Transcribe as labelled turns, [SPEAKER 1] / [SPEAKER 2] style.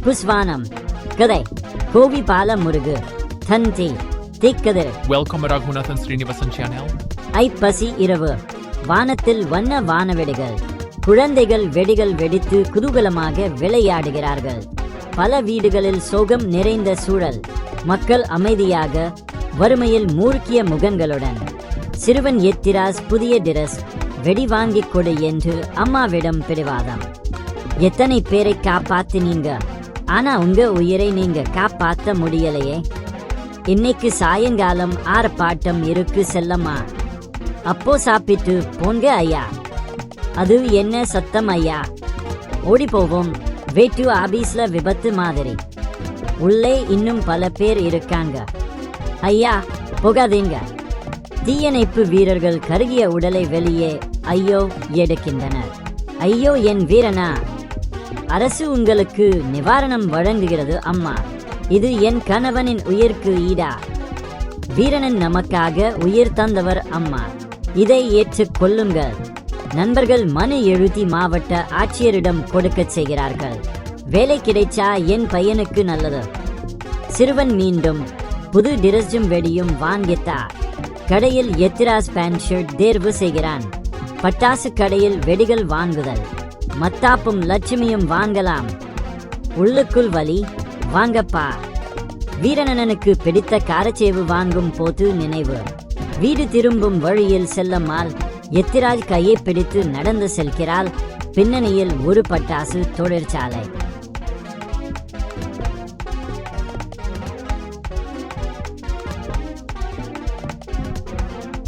[SPEAKER 1] புஸ்வானம் கதை கோவி பால முருகு தந்தி திக்கதிர்.
[SPEAKER 2] Welcome to Raghunathan Srinivasan channel.
[SPEAKER 1] ஐப்பசி இரவு வானத்தில் வண்ண வானவெடிகள். குழந்தைகள் வெடிகள் வெடித்து குதூகலமாக விளையாடுகிறார்கள். பல வீடுகளில் சோகம் நிறைந்த சூழல். மக்கள் அமைதியாக வறுமையில் மூழ்கிய முகங்களுடன். சிறுவன் எத்திராஸ் புதிய டிரஸ் வெடி வாங்கிக் கொடு என்று அம்மாவிடம் பிடிவாதம். எத்தனை பேரை காப்பாத்தினீங்க, ஆனா உங்க உயிரை நீங்க காப்பாத்த முடியலையே. இன்னைக்கு சாயங்காலம் ஆர்ப்பாட்டம் இருக்கு செல்லம்மா. அப்போ சாப்பிட்டு போங்க ஐயா. அது என்ன சத்தம் ஐயா? ஓடி போவோம். வேட்டு ஆபீஸ்ல விபத்து மாதிரி. உள்ளே இன்னும் பல பேர் இருக்காங்க. ஐயா போகாதீங்க. தீயணைப்பு வீரர்கள் கருகிய உடலை வெளியே ஐயோ எடுக்கின்றனர். ஐயோ என் வீரனா, அரசு உங்களுக்கு நிவாரணம் வழங்குகிறது அம்மா. இது என் கணவனின் உயிருக்கு ஈடா? வீரனின் நமக்காக உயிர் தந்தவர் அம்மா, இதை ஏற்றுக் கொள்ளுங்கள். நண்பர்கள் மனு எழுதி மாவட்ட ஆட்சியரிடம் கொடுக்க செய்கிறார்கள். வேலை கிடைச்சா என் பையனுக்கு நல்லது. சிறுவன் மீண்டும் புது டிரஸும் வெடியும் வாங்கித்தார். கடையில் எத்திராஸ் பேண்ட் ஷர்ட் தேர்வு செய்கிறான். பட்டாசு கடையில் வெடிகள் வாங்குதல். மத்தாப்பும் லட்சுமியும் வாங்கலாம். உள்ளுக்குள் வலி வாங்கப்பா. வீரனனுக்கு பிடித்த காரச்சேவு வாங்கும் போது நினைவு. வீடு திரும்பும் வழியில் செல்லம்மாள் எத்திராஜ் கையை பிடித்து நடந்து செல்கிறாள். பின்னணியில் ஒரு பட்டாசு தொழிற்சாலை.